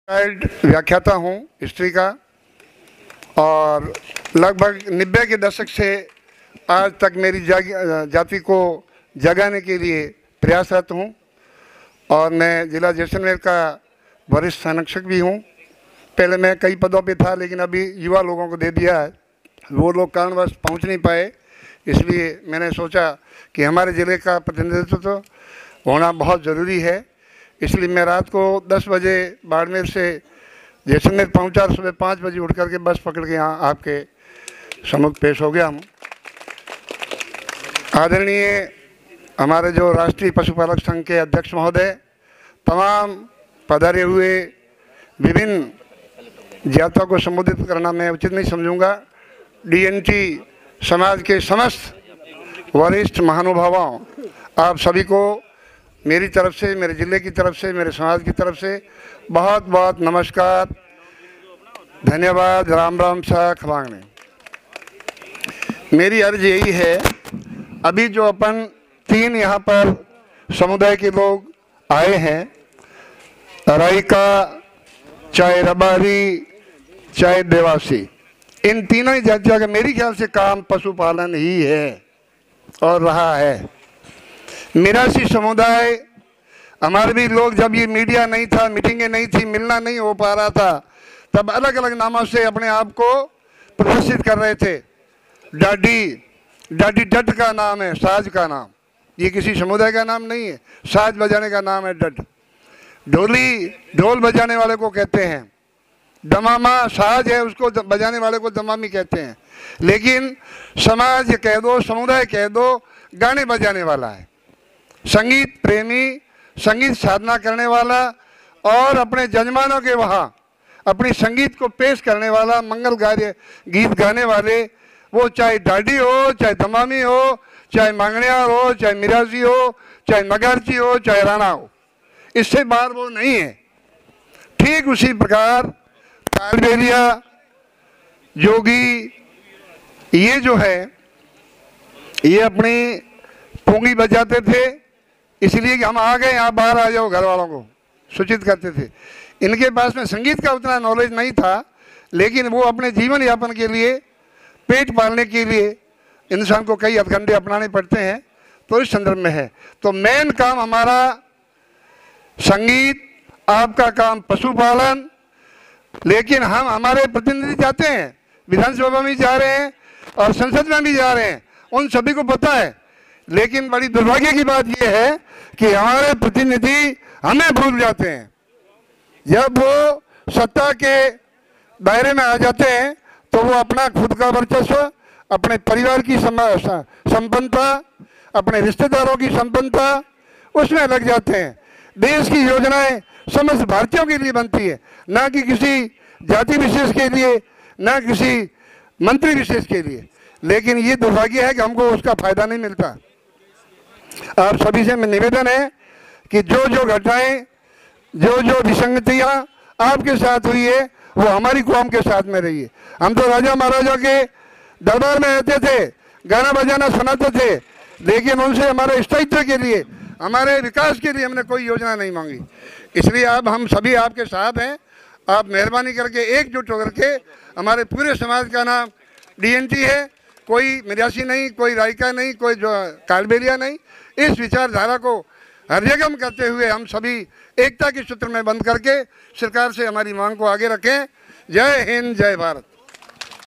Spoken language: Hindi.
चाइल्ड व्याख्याता हूँ हिस्ट्री का और लगभग 90 के दशक से आज तक मेरी जाति को जगाने के लिए प्रयासरत हूँ और मैं जिला जैसलमेर का वरिष्ठ संरक्षक भी हूँ। पहले मैं कई पदों पे था लेकिन अभी युवा लोगों को दे दिया है, वो लोग कारणवश पहुँच नहीं पाए, इसलिए मैंने सोचा कि हमारे ज़िले का प्रतिनिधित्व तो होना बहुत ज़रूरी है। इसलिए मैं रात को 10 बजे बाड़मेर से जैसलमेर पहुंचा, सुबह 5 बजे उठ करके बस पकड़ के यहाँ आपके सम्मुख पेश हो गया हूँ। आदरणीय हमारे जो राष्ट्रीय पशुपालक संघ के अध्यक्ष महोदय, तमाम पधारे हुए विभिन्न जातियों को संबोधित करना मैं उचित नहीं समझूंगा। डीएनटी समाज के समस्त वरिष्ठ महानुभावों, आप सभी को मेरी तरफ से, मेरे ज़िले की तरफ से, मेरे समाज की तरफ से बहुत बहुत नमस्कार, धन्यवाद, राम राम सा खमांगने। मेरी अर्ज यही है, अभी जो अपन 3 यहाँ पर समुदाय के लोग आए हैं, रायका, चाहे रबारी, चाहे देवासी, इन तीनों ही जातियों का मेरी ख्याल से काम पशुपालन ही है और रहा है। मिरासी समुदाय, हमारे भी लोग, जब ये मीडिया नहीं था, मीटिंगें नहीं थी, मिलना नहीं हो पा रहा था, तब अलग अलग नामों से अपने आप को प्रदर्शित कर रहे थे। डाडी डड का नाम है, साज का नाम, ये किसी समुदाय का नाम नहीं है, साज बजाने का नाम है डड। ढोली, ढोल बजाने वाले को कहते हैं। दमामा साज है, उसको बजाने वाले को दमामी कहते हैं। लेकिन समाज कह दो, समुदाय कह दो, गाने बजाने वाला है, संगीत प्रेमी, संगीत साधना करने वाला और अपने जजमानों के वहाँ अपनी संगीत को पेश करने वाला, मंगल गीत गाने वाले, वो चाहे डाडी हो, चाहे दमामी हो, चाहे मांगणियार हो, चाहे मिरासी हो, चाहे नगारची हो, चाहे राणा हो, इससे बाहर वो नहीं है। ठीक उसी प्रकार कालबेलिया, जोगी, ये जो है ये अपनी पूंगी बजाते थे, इसलिए कि हम आ गए, यहाँ बाहर आ जाओ, घर वालों को सूचित करते थे। इनके पास में संगीत का उतना नॉलेज नहीं था, लेकिन वो अपने जीवन यापन के लिए, पेट पालने के लिए इंसान को कई हथकंडे अपनाने पड़ते हैं, तो इस संदर्भ में है। तो मेन काम हमारा संगीत, आपका काम पशुपालन, लेकिन हम हमारे प्रतिनिधि जाते हैं, विधानसभा में जा रहे हैं और संसद में भी जा रहे हैं, उन सभी को पता है। लेकिन बड़ी दुर्भाग्य की बात यह है कि हमारे प्रतिनिधि हमें भूल जाते हैं। जब वो सत्ता के दायरे में आ जाते हैं तो वो अपना खुद का वर्चस्व, अपने परिवार की संपन्नता, अपने रिश्तेदारों की संपन्नता, उसमें लग जाते हैं। देश की योजनाएं समस्त भारतीयों के लिए बनती है, ना कि किसी जाति विशेष के लिए, ना किसी मंत्री विशेष के लिए। लेकिन ये दुर्भाग्य है कि हमको उसका फायदा नहीं मिलता। आप सभी से निवेदन है कि जो जो घटनाएं, जो जो विसंगतियां आपके साथ हुई है, वो हमारी कौम के साथ में रही है। हम तो राजा महाराजा के दरबार में रहते थे, गाना बजाना सुनाते थे, लेकिन उनसे हमारे स्थायित्व के लिए, हमारे विकास के लिए हमने कोई योजना नहीं मांगी। इसलिए अब हम सभी आपके साथ हैं। आप मेहरबानी करके एकजुट होकर के, हमारे पूरे समाज का नाम डीएनटी है, कोई मिरासी नहीं, कोई रायका नहीं, कोई जो कालबेलिया नहीं, इस विचारधारा को हरजगम करते हुए हम सभी एकता के सूत्र में बंद करके सरकार से हमारी मांग को आगे रखें। जय हिंद, जय भारत।